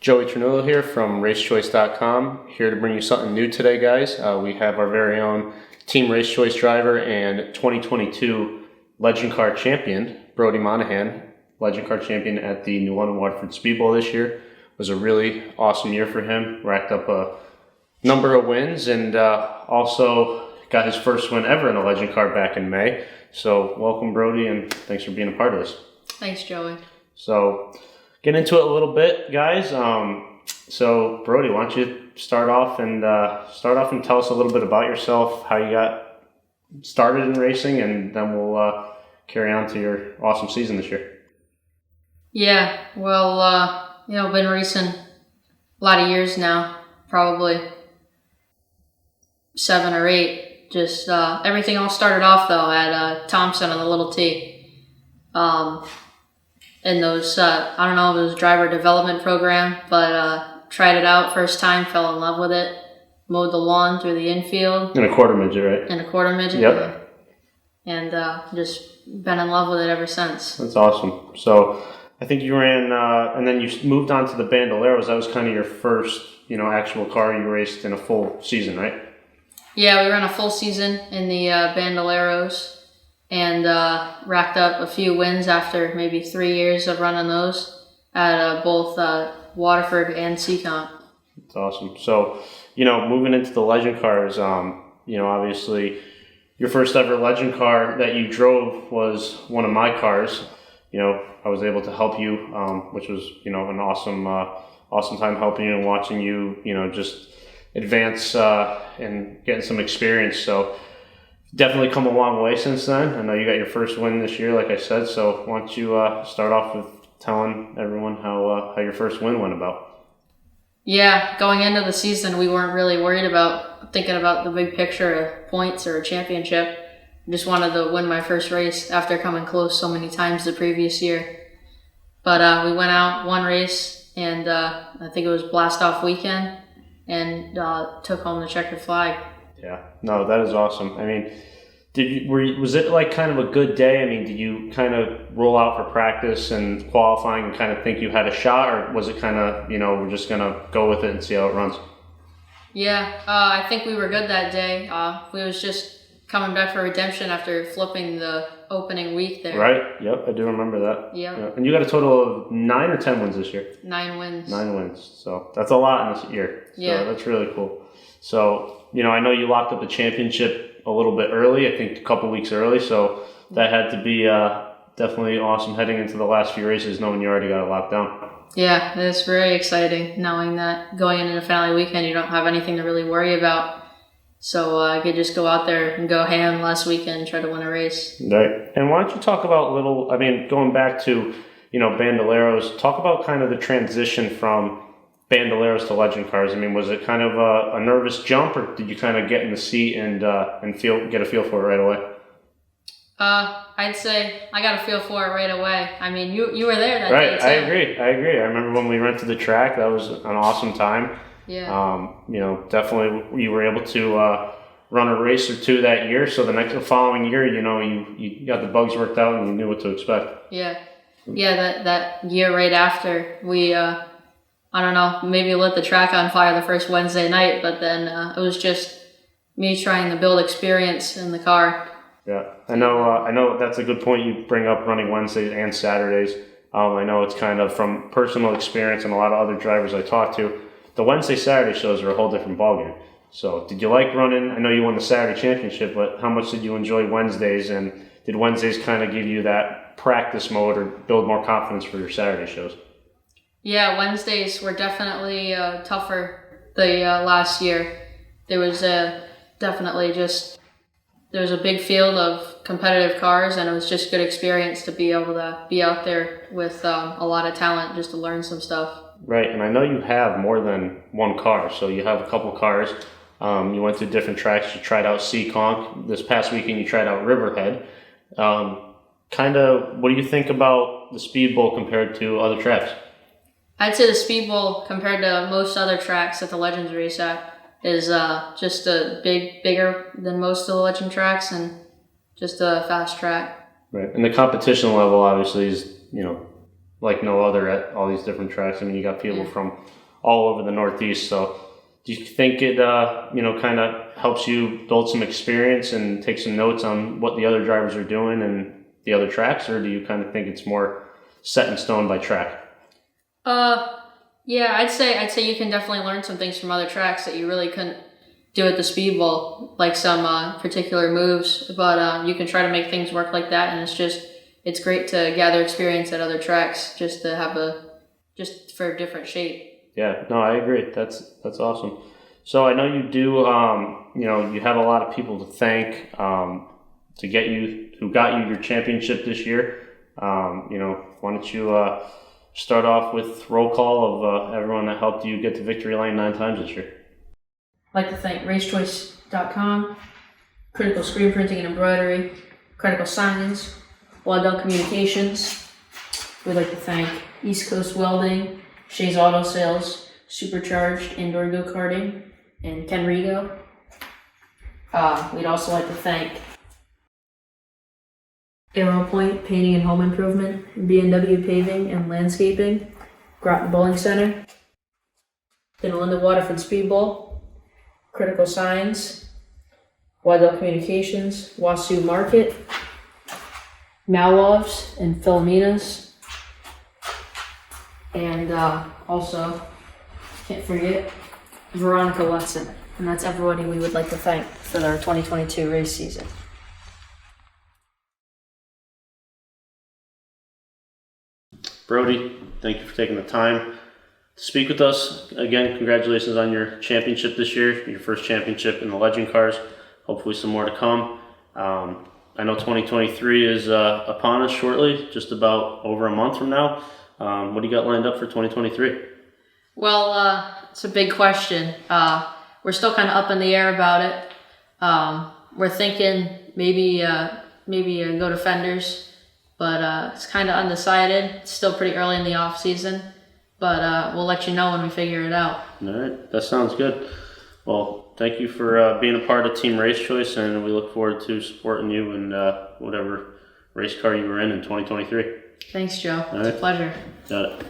Joey Ternullo here from RaceChoice.com, here to bring you something new today, guys. We have our very own Team RaceChoice Driver and 2022 Legend Car Champion, Brody Monahan, Legend Car Champion at the New London Waterford Speed Bowl this year. It was a really awesome year for him, racked up a number of wins, and also got his first win ever in a Legend Car back in May. So welcome, Brody, and thanks for being a part of this. Thanks, Joey. So get into it a little bit, guys. So Brody, why don't you start off and tell us a little bit about yourself, how you got started in racing, and then we'll carry on to your awesome season this year. Yeah, well, I've been racing a lot of years now, probably 7 or 8. Just everything all started off though at Thompson on the Little T. In those, I don't know if it was a driver development program, but tried it out first time, fell in love with it, mowed the lawn through the infield. In a quarter midget, right? In a quarter midget, yep. And just been in love with it ever since. That's awesome. So I think you ran, and then you moved on to the Bandoleros. That was kind of your first, actual car you raced in a full season, right? Yeah, we ran a full season in the Bandoleros. And racked up a few wins after maybe 3 years of running those at both Waterford and Seacomp. That's awesome. So, moving into the Legend cars, obviously your first ever Legend car that you drove was one of my cars. I was able to help you, which was, an awesome time helping you and watching you, just advance and getting some experience. So definitely come a long way since then. I know you got your first win this year, like I said. So why don't you start off with telling everyone how your first win went about? Yeah, going into the season, we weren't really worried about thinking about the big picture of points or a championship. I just wanted to win my first race after coming close so many times the previous year. But we went out, one race, and I think it was blast off weekend, and took home the checkered flag. Yeah, no, that is awesome. I mean, was it like kind of a good day? I mean, did you kind of roll out for practice and qualifying and kind of think you had a shot, or was it kind of, we're just going to go with it and see how it runs? Yeah, I think we were good that day. We was just coming back for redemption after flipping the opening week there. Right, yep, I do remember that. Yep. Yeah. And you got a total of 9 or 10 wins this year? 9 wins. 9 wins, so that's a lot in this year. So yeah. That's really cool. So, I know you locked up the championship a little bit early, I think a couple weeks early, so that had to be definitely awesome heading into the last few races, knowing you already got it locked down. Yeah, it's very exciting knowing that going into the finale weekend, you don't have anything to really worry about. So I could just go out there and go ham last weekend and try to win a race. Right. And why don't you talk about going back to, Bandoleros, talk about kind of the transition from Bandoleros to Legend cars. I mean, was it kind of a nervous jump, or did you kind of get in the seat and get a feel for it right away? I'd say I got a feel for it right away. I mean, you were there that right. day too. I agree. I remember when we rented the track. That was an awesome time. Yeah. Definitely you were able to run a race or two that year. So the following year, you got the bugs worked out and you knew what to expect. Yeah. Yeah. That year right after we. I don't know, maybe lit the track on fire the first Wednesday night, but then it was just me trying to build experience in the car. Yeah, I know that's a good point you bring up, running Wednesdays and Saturdays. I know it's kind of from personal experience and a lot of other drivers I talk to, the Wednesday-Saturday shows are a whole different ballgame. So did you like running? I know you won the Saturday championship, but how much did you enjoy Wednesdays, and did Wednesdays kind of give you that practice mode or build more confidence for your Saturday shows? Yeah, Wednesdays were definitely tougher the last year. There was definitely there was a big field of competitive cars, and it was just good experience to be able to be out there with a lot of talent just to learn some stuff. Right, and I know you have more than one car, so you have a couple cars. You went to different tracks. You tried out Seacomp. This past weekend you tried out Riverhead. What do you think about the Speed Bowl compared to other tracks? I'd say the Speed Bowl, compared to most other tracks that the Legends race at, is just bigger than most of the Legend tracks and just a fast track. Right, and the competition level obviously is, like no other at all these different tracks. I mean, you got people from all over the Northeast. So do you think it, kind of helps you build some experience and take some notes on what the other drivers are doing and the other tracks, or do you kind of think it's more set in stone by track? Yeah, I'd say you can definitely learn some things from other tracks that you really couldn't do at the speedball, like some particular moves. But you can try to make things work like that, and it's great to gather experience at other tracks just to have just for a different shape. Yeah, no, I agree. That's awesome. So I know you do. You have a lot of people to thank who got you your championship this year. Why don't you start off with roll call of everyone that helped you get to victory lane 9 times this year? I'd like to thank RaceChoice.com, Critical Screen Printing and Embroidery, Critical Signs, Waddell Communications. We'd like to thank East Coast Welding, Shays Auto Sales, Supercharged Indoor Go-Karting, and Ternullo. We'd also like to thank Arrow Point Painting and Home Improvement, B&W Paving and Landscaping, Groton Bowling Center, Linda Waterford Speedball, Critical Signs, Waddell Communications, Wasu Market, Malwovs and Philomena's, and also, can't forget, Veronica Wetson. And that's everybody we would like to thank for their 2022 race season. Brody, thank you for taking the time to speak with us. Again, congratulations on your championship this year, your first championship in the Legend Cars. Hopefully some more to come. I know 2023 is upon us shortly, just about over a month from now. What do you got lined up for 2023? Well, it's a big question. We're still kind of up in the air about it. We're thinking maybe go to Fenders, but it's kind of undecided. It's still pretty early in the off season, but we'll let you know when we figure it out. All right, that sounds good. Well, thank you for being a part of Team RaceChoice, and we look forward to supporting you in whatever race car you were in 2023. Thanks, Joe. All it's right. a pleasure. Got it.